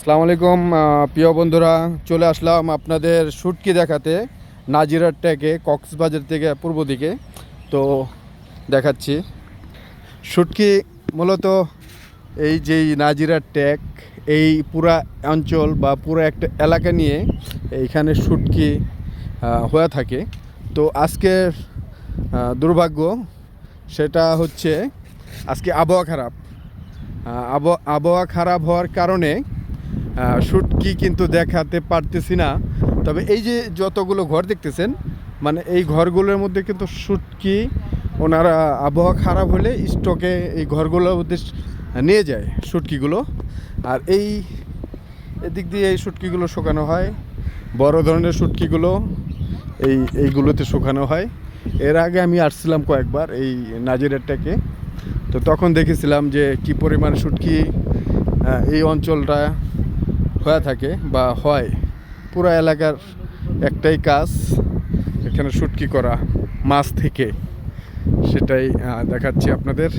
আসসালামু আলাইকুম প্রিয় বন্ধুরা, চলে আসলাম আপনাদের শুটকি দেখাতে নাজিরার ট্যাকে কক্সবাজার থেকে পূর্ব দিকে। তো দেখাচ্ছি শুটকি মূলত এই যেই নাজিরার ট্যাক, এই পুরা অঞ্চল বা পুরো একটা এলাকা নিয়ে এইখানে শুটকি হয়ে থাকে। তো আজকের দুর্ভাগ্য সেটা হচ্ছে আজকে আবহাওয়া খারাপ। আবহাওয়া খারাপ হওয়ার কারণে শুটকি কিন্তু দেখাতে পারতেছি না। তবে এই যে যতগুলো ঘর দেখতেছেন, মানে এই ঘরগুলোর মধ্যে কিন্তু শুটকি ওনারা আবহাওয়া খারাপ হলে স্টকে এই ঘরগুলোর মধ্যে নিয়ে যায় শুটকিগুলো। আর এদিক দিয়ে এই শুটকিগুলো শুকানো হয়, বড় ধরনের শুটকিগুলো এইগুলোতে শুকানো হয়। এর আগে আমি আসছিলাম কয়েকবার এই নাজিরারটাকে, তো তখন দেখেছিলাম যে কি পরিমাণ শুটকি এই অঞ্চলটা হয়ে থাকে বা হয়। পুরো এলাকার একটাই কাজ এখানে শুটকি করা মাছ থেকে, সেটাই দেখাচ্ছি আপনাদের।